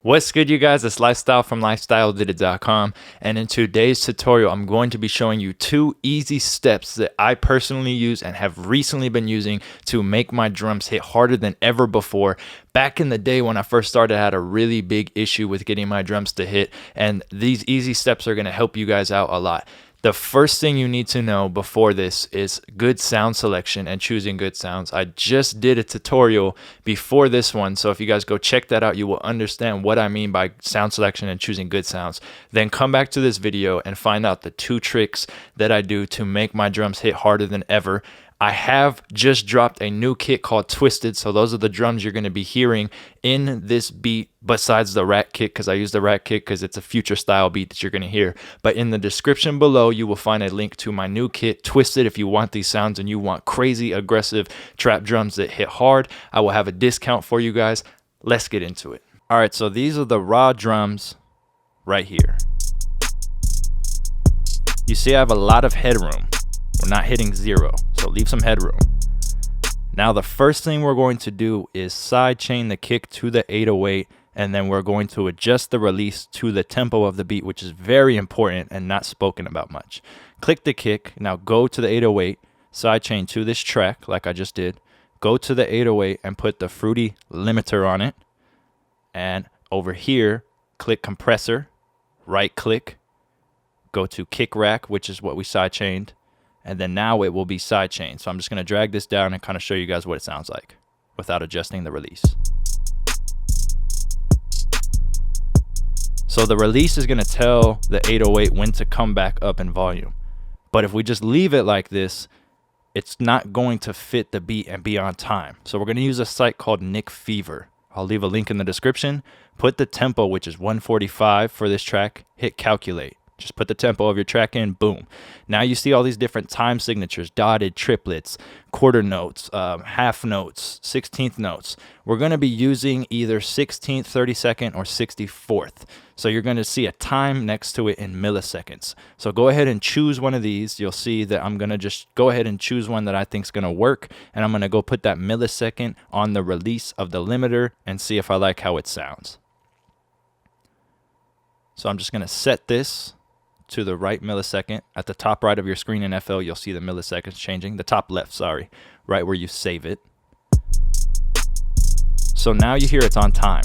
What's good, you guys? It's Lifestyle from LifeStyleDidIt.com, and in today's tutorial I'm going to be showing you 2 easy steps that I personally use and have recently been using to make my drums hit harder than ever before. Back in the day when I first started, I had a really big issue with getting my drums to hit, and these easy steps are going to help you guys out a lot. The first thing you need to know before this is good sound selection and choosing good sounds. I just did a tutorial before this one, so if you guys go check that out, you will understand what I mean by sound selection and choosing good sounds. Then come back to this video and find out the 2 tricks that I do to make my drums hit harder than ever. I have just dropped a new kit called Twisted, so those are the drums you're going to be hearing in this beat besides the rack kit, because I use the rack kit because it's a future style beat that you're going to hear. But in the description below, you will find a link to my new kit, Twisted. If you want these sounds and you want crazy, aggressive trap drums that hit hard, I will have a discount for you guys. Let's get into it. All right, so these are the raw drums right here. You see I have a lot of headroom. We're not hitting 0, so leave some headroom. Now the first thing we're going to do is sidechain the kick to the 808, and then we're going to adjust the release to the tempo of the beat, which is very important and not spoken about much. Click the kick, now go to the 808, sidechain to this track like I just did, go to the 808 and put the fruity limiter on it, and over here, click compressor, right click, go to kick rack, which is what we sidechained, and then now it will be sidechained. So I'm just going to drag this down and kind of show you guys what it sounds like without adjusting the release. So the release is going to tell the 808 when to come back up in volume. But if we just leave it like this, it's not going to fit the beat and be on time. So we're going to use a site called Nick Fever. I'll leave a link in the description. Put the tempo, which is 145 for this track, hit calculate. Just put the tempo of your track in, boom. Now you see all these different time signatures, dotted, triplets, quarter notes, half notes, 16th notes. We're going to be using either 16th, 32nd, or 64th. So you're going to see a time next to it in milliseconds. So go ahead and choose one of these. You'll see that I'm going to just go ahead and choose one that I think is going to work. And I'm going to go put that millisecond on the release of the limiter and see if I like how it sounds. So I'm just going to set this to the right millisecond. At the top right of your screen in FL, you'll see the milliseconds changing. The top left, sorry, right where you save it. So now you hear it's on time.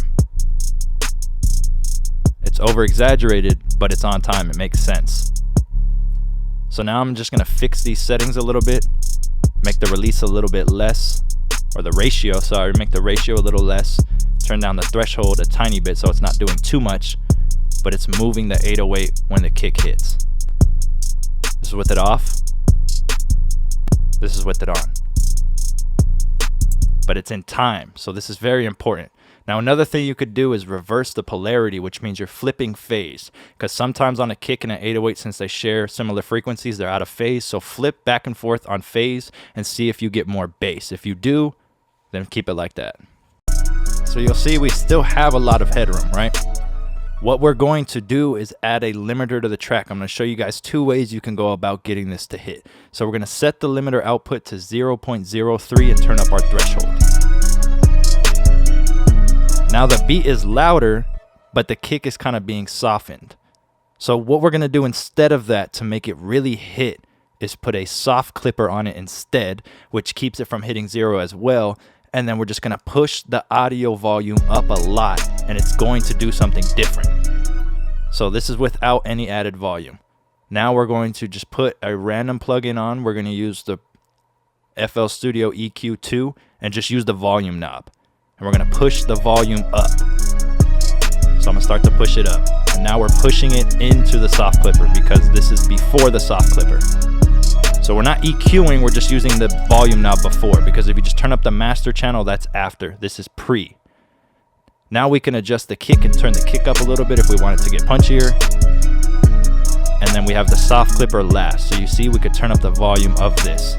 It's over exaggerated, but it's on time. It makes sense. So now I'm just gonna fix these settings a little bit, make the release a little bit less, or the ratio, sorry, make the ratio a little less, turn down the threshold a tiny bit so it's not doing too much, but it's moving the 808 when the kick hits. This is with it off. This is with it on. But it's in time, so this is very important. Now another thing you could do is reverse the polarity, which means you're flipping phase. Because sometimes on a kick and an 808, since they share similar frequencies, they're out of phase. So flip back and forth on phase and see if you get more bass. If you do, then keep it like that. So you'll see we still have a lot of headroom, right? What we're going to do is add a limiter to the track. I'm going to show you guys 2 ways you can go about getting this to hit. So we're going to set the limiter output to 0.03 and turn up our threshold. Now the beat is louder, but the kick is kind of being softened. So what we're going to do instead of that to make it really hit is put a soft clipper on it instead, which keeps it from hitting 0 as well. And then we're just going to push the audio volume up a lot, and it's going to do something different. So this is without any added volume. Now we're going to just put a random plugin on. We're going to use the FL Studio EQ2 and just use the volume knob. And we're going to push the volume up. So I'm going to start to push it up. And now we're pushing it into the soft clipper because this is before the soft clipper. So we're not EQing, we're just using the volume knob before, because if you just turn up the master channel, that's after. This is pre. Now we can adjust the kick and turn the kick up a little bit if we want it to get punchier. And then we have the soft clipper last. So you see we could turn up the volume of this.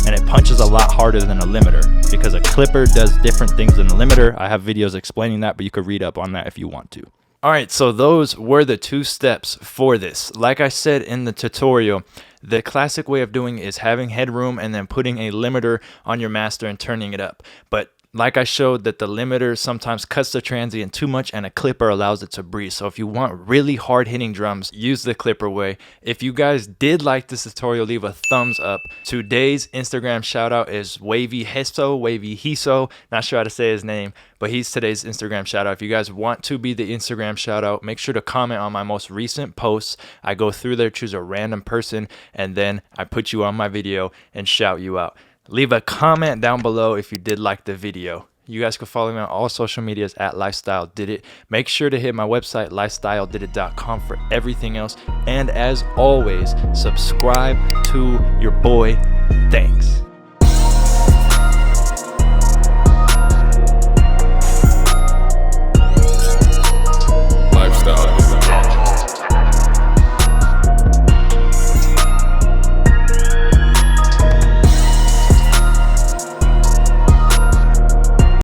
And it punches a lot harder than a limiter, because a clipper does different things than a limiter. I have videos explaining that, but you could read up on that if you want to. All right, so those were the 2 steps for this. Like I said in the tutorial, the classic way of doing is having headroom and then putting a limiter on your master and turning it up. But Like I showed, that the limiter sometimes cuts the transient too much and a clipper allows it to breathe. So if you want really hard hitting drums, use the clipper way. If you guys did like this tutorial, leave a thumbs up. Today's Instagram shout out is Wavy Hiso. Not sure how to say his name, but he's today's Instagram shout out. If you guys want to be the Instagram shout out, make sure to comment on my most recent posts. I go through there, choose a random person, and then I put you on my video and shout you out. Leave a comment down below if you did like the video. You guys can follow me on all social medias at LifeStyleDidIt. Make sure to hit my website, LifeStyleDidIt.com, for everything else. And as always, subscribe to your boy. Thanks.